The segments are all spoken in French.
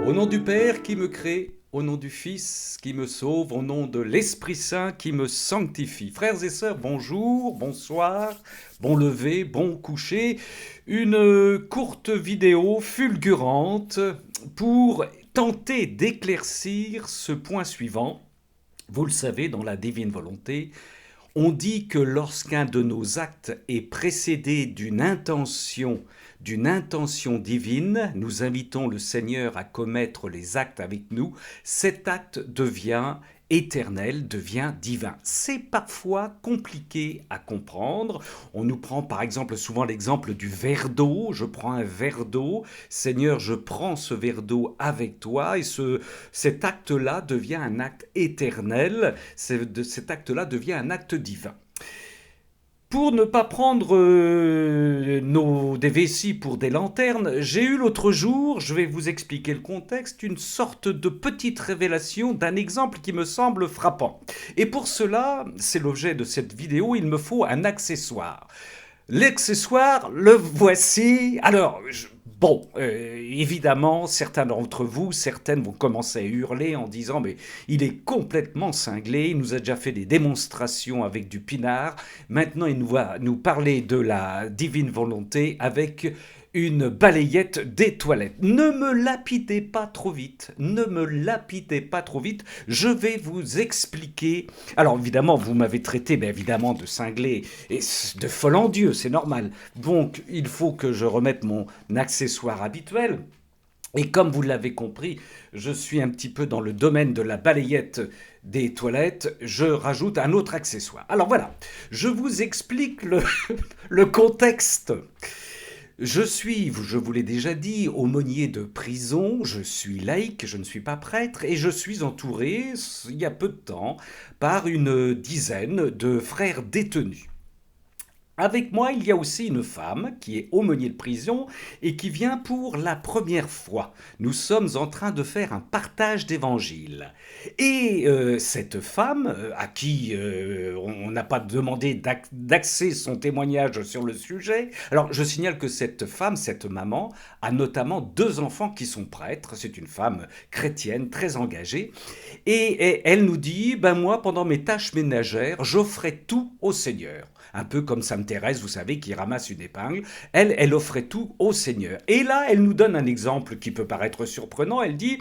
Au nom du Père qui me crée, au nom du Fils qui me sauve, au nom de l'Esprit Saint qui me sanctifie. Frères et sœurs, bonjour, bonsoir, bon lever, bon coucher. Une courte vidéo fulgurante pour tenter d'éclaircir ce point suivant. Vous le savez, dans la divine volonté, on dit que lorsqu'un de nos actes est précédé d'une intention divine, nous invitons le Seigneur à commettre les actes avec nous, cet acte devient éternel, devient divin. C'est parfois compliqué à comprendre. On nous prend par exemple souvent l'exemple du verre d'eau. Je prends un verre d'eau, Seigneur, je prends ce verre d'eau avec toi, et cet acte-là devient un acte éternel, cet acte-là devient un acte divin. Pour ne pas prendre des vessies pour des lanternes, j'ai eu l'autre jour, je vais vous expliquer le contexte, une sorte de petite révélation d'un exemple qui me semble frappant. Et pour cela, c'est l'objet de cette vidéo, il me faut un accessoire. L'accessoire, le voici. Alors, évidemment, certains d'entre vous, certaines vont commencer à hurler en disant « Mais il est complètement cinglé, il nous a déjà fait des démonstrations avec du pinard, maintenant il va nous parler de la divine volonté avec une balayette des toilettes. » Ne me lapidez pas trop vite, ne me lapidez pas trop vite, je vais vous expliquer. Alors évidemment, vous m'avez traité évidemment de cinglé et de folle en Dieu, c'est normal. Donc il faut que je remette mon accessoire habituel. Et comme vous l'avez compris, je suis un petit peu dans le domaine de la balayette des toilettes, je rajoute un autre accessoire. Alors voilà, je vous explique le contexte. Je vous l'ai déjà dit, aumônier de prison, je suis laïc, je ne suis pas prêtre, et je suis entouré, il y a peu de temps, par une dizaine de frères détenus. Avec moi, il y a aussi une femme qui est aumônier de prison et qui vient pour la première fois. Nous sommes en train de faire un partage d'évangile. Et cette femme, à qui on n'a pas demandé d'axer son témoignage sur le sujet, alors je signale que cette femme, cette maman, a notamment 2 enfants qui sont prêtres. C'est une femme chrétienne, très engagée. Et elle nous dit, moi, pendant mes tâches ménagères, j'offrais tout au Seigneur. Un peu comme Sainte Thérèse, vous savez, qui ramasse une épingle. Elle offrait tout au Seigneur. Et là, elle nous donne un exemple qui peut paraître surprenant. Elle dit,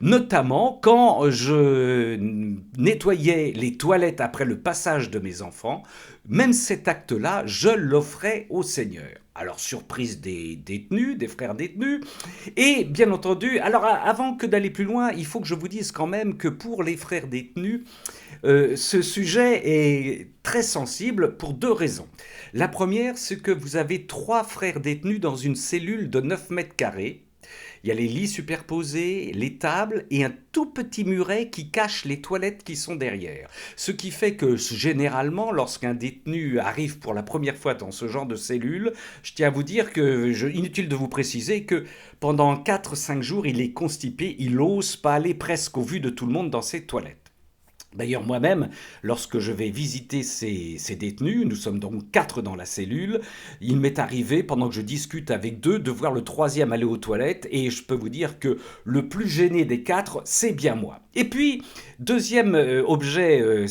notamment, quand je nettoyais les toilettes après le passage de mes enfants, même cet acte-là, je l'offrais au Seigneur. Alors, surprise des détenus, des frères détenus. Et bien entendu, alors avant que d'aller plus loin, il faut que je vous dise quand même que pour les frères détenus, ce sujet est très sensible pour 2 raisons. La première, c'est que vous avez 3 frères détenus dans une cellule de 9 mètres carrés. Il y a les lits superposés, les tables et un tout petit muret qui cache les toilettes qui sont derrière. Ce qui fait que généralement, lorsqu'un détenu arrive pour la première fois dans ce genre de cellule, je tiens à vous dire que, inutile de vous préciser que pendant 4-5 jours, il est constipé, il n'ose pas aller presque au vu de tout le monde dans ses toilettes. D'ailleurs, moi-même, lorsque je vais visiter ces détenus, nous sommes donc 4 dans la cellule, il m'est arrivé, pendant que je discute avec 2, de voir le 3e aller aux toilettes, et je peux vous dire que le plus gêné des 4, c'est bien moi. Et puis, deuxième objet,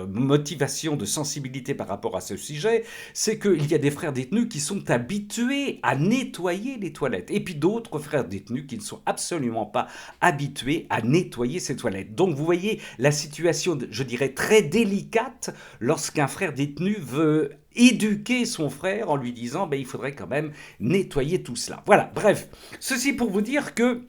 motivation de sensibilité par rapport à ce sujet, c'est qu'il y a des frères détenus qui sont habitués à nettoyer les toilettes, et puis d'autres frères détenus qui ne sont absolument pas habitués à nettoyer ces toilettes. Donc vous voyez la situation, je dirais, très délicate lorsqu'un frère détenu veut éduquer son frère en lui disant il faudrait quand même nettoyer tout cela. Voilà, bref, ceci pour vous dire que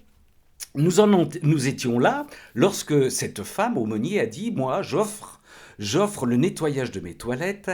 nous étions là lorsque cette femme aumônier a dit « Moi, j'offre le nettoyage de mes toilettes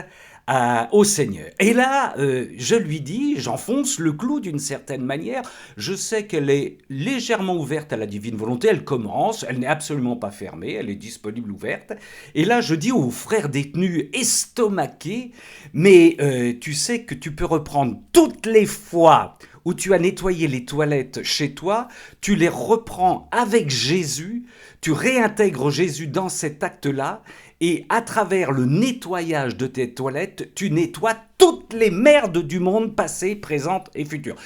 au Seigneur. » Et là, je lui dis, j'enfonce le clou d'une certaine manière. Je sais qu'elle est légèrement ouverte à la divine volonté. Elle commence, elle n'est absolument pas fermée, elle est disponible, ouverte. Et là, je dis aux frères détenus estomaqués, mais tu sais que tu peux reprendre toutes les fois où tu as nettoyé les toilettes chez toi, tu les reprends avec Jésus, tu réintègres Jésus dans cet acte-là, et à travers le nettoyage de tes toilettes, tu nettoies toutes les merdes du monde passées, présentes et futures.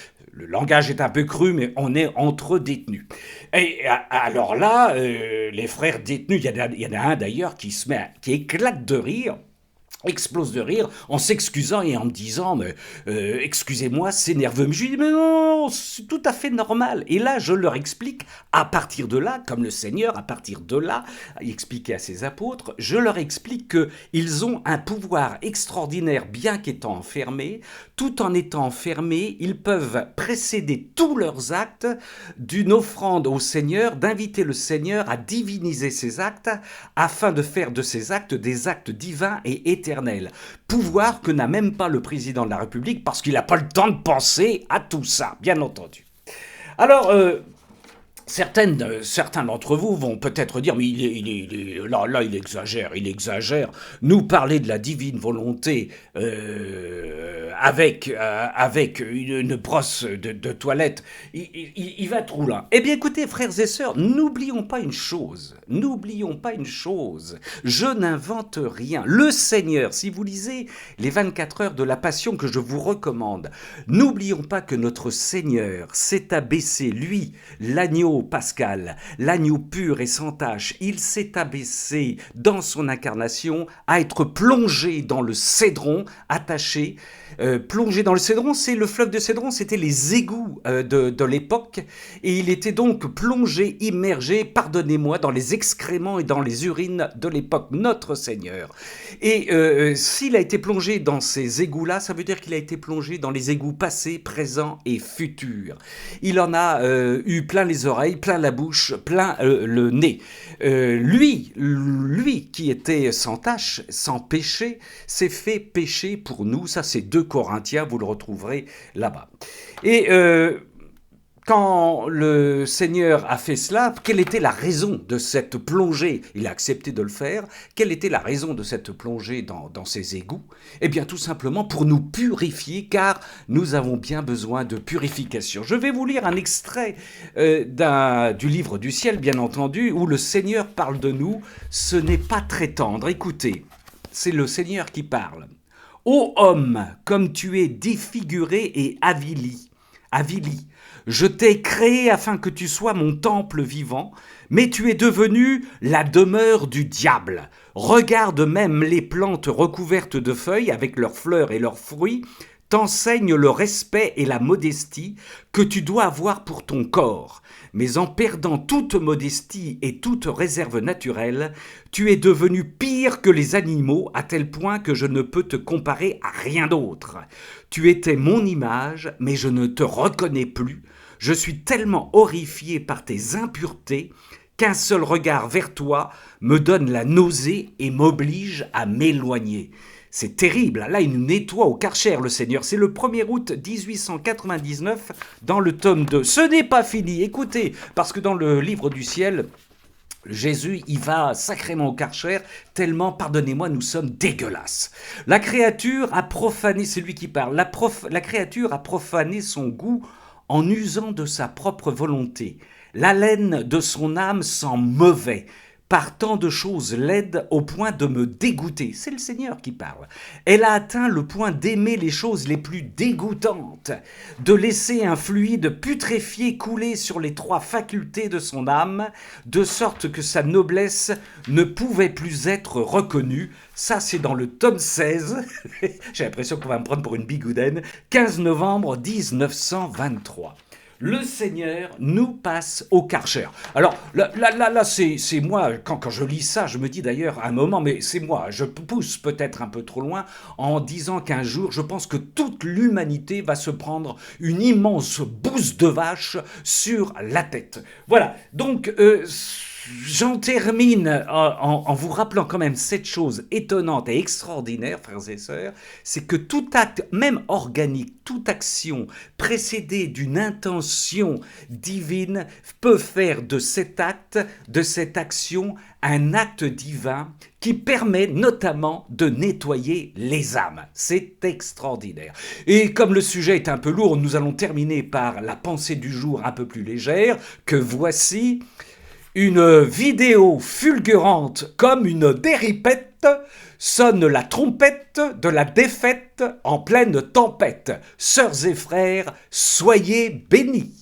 le langage est un peu cru, mais on est entre détenus. Et alors là, les frères détenus, il y en a un d'ailleurs qui éclate de rire, explose de rire en s'excusant et en me disant mais excusez-moi c'est nerveux, mais je lui dis mais non c'est tout à fait normal. Et là je leur explique à partir de là, comme le Seigneur à partir de là il expliquait à ses apôtres, je leur explique que ils ont un pouvoir extraordinaire bien qu'étant enfermés. Tout en étant enfermés, ils peuvent précéder tous leurs actes d'une offrande au Seigneur, d'inviter le Seigneur à diviniser ses actes afin de faire de ces actes des actes divins et éternels. Pouvoir que n'a même pas le président de la République parce qu'il n'a pas le temps de penser à tout ça, bien entendu. Alors, certains d'entre vous vont peut-être dire, mais là, il exagère, nous parler de la divine volonté avec une brosse de toilette, il va trop loin. Eh bien écoutez, frères et sœurs, n'oublions pas une chose, je n'invente rien. Le Seigneur, si vous lisez les 24 heures de la Passion que je vous recommande, n'oublions pas que notre Seigneur s'est abaissé, lui, l'agneau pascal, l'agneau pur et sans tache, il s'est abaissé dans son incarnation à être plongé dans le Cédron, attaché, plongé dans le Cédron, c'est le fleuve de Cédron, c'était les égouts de l'époque, et il était donc plongé, immergé, pardonnez-moi, dans les excréments et dans les urines de l'époque, notre Seigneur. Et s'il a été plongé dans ces égouts-là, ça veut dire qu'il a été plongé dans les égouts passés, présents et futurs. Il en a eu plein les oreilles, plein la bouche, plein le nez. Lui qui était sans tache, sans péché, s'est fait péché pour nous. Ça, c'est 2 Corinthiens, vous le retrouverez là-bas. Et quand le Seigneur a fait cela, quelle était la raison de cette plongée? Il a accepté de le faire. Quelle était la raison de cette plongée dans ces égouts? Eh bien, tout simplement pour nous purifier, car nous avons bien besoin de purification. Je vais vous lire un extrait du livre du ciel, bien entendu, où le Seigneur parle de nous. Ce n'est pas très tendre. Écoutez, c'est le Seigneur qui parle. « Ô homme, comme tu es défiguré et avili, je t'ai créé afin que tu sois mon temple vivant, mais tu es devenu la demeure du diable. Regarde même les plantes recouvertes de feuilles avec leurs fleurs et leurs fruits, t'enseignent le respect et la modestie que tu dois avoir pour ton corps. Mais en perdant toute modestie et toute réserve naturelle, tu es devenu pire que les animaux à tel point que je ne peux te comparer à rien d'autre. Tu étais mon image, mais je ne te reconnais plus. Je suis tellement horrifié par tes impuretés qu'un seul regard vers toi me donne la nausée et m'oblige à m'éloigner. » C'est terrible, là il nous nettoie au Karcher le Seigneur, c'est le 1er août 1899 dans le tome 2. Ce n'est pas fini, écoutez, parce que dans le livre du ciel, Jésus, il va sacrément au Karcher, tellement, pardonnez-moi, nous sommes dégueulasses. La créature a profané, c'est lui qui parle, la créature a profané son goût en usant de sa propre volonté. L'haleine de son âme sent mauvais, par tant de choses laides au point de me dégoûter. C'est le Seigneur qui parle. Elle a atteint le point d'aimer les choses les plus dégoûtantes, de laisser un fluide putréfié couler sur les 3 facultés de son âme, de sorte que sa noblesse ne pouvait plus être reconnue. Ça, c'est dans le tome 16. J'ai l'impression qu'on va me prendre pour une bigoudaine. 15 novembre 1923. Le Seigneur nous passe au Karcher. Alors là c'est moi, quand je lis ça, je me dis d'ailleurs à un moment, mais c'est moi, je pousse peut-être un peu trop loin en disant qu'un jour, je pense que toute l'humanité va se prendre une immense bouse de vache sur la tête. Voilà, donc j'en termine en vous rappelant quand même cette chose étonnante et extraordinaire, frères et sœurs, c'est que tout acte, même organique, toute action précédée d'une intention divine peut faire de cet acte, de cette action, un acte divin qui permet notamment de nettoyer les âmes. C'est extraordinaire. Et comme le sujet est un peu lourd, nous allons terminer par la pensée du jour un peu plus légère, que voici. Une vidéo fulgurante comme une déripette sonne la trompette de la défaite en pleine tempête. Sœurs et frères, soyez bénis.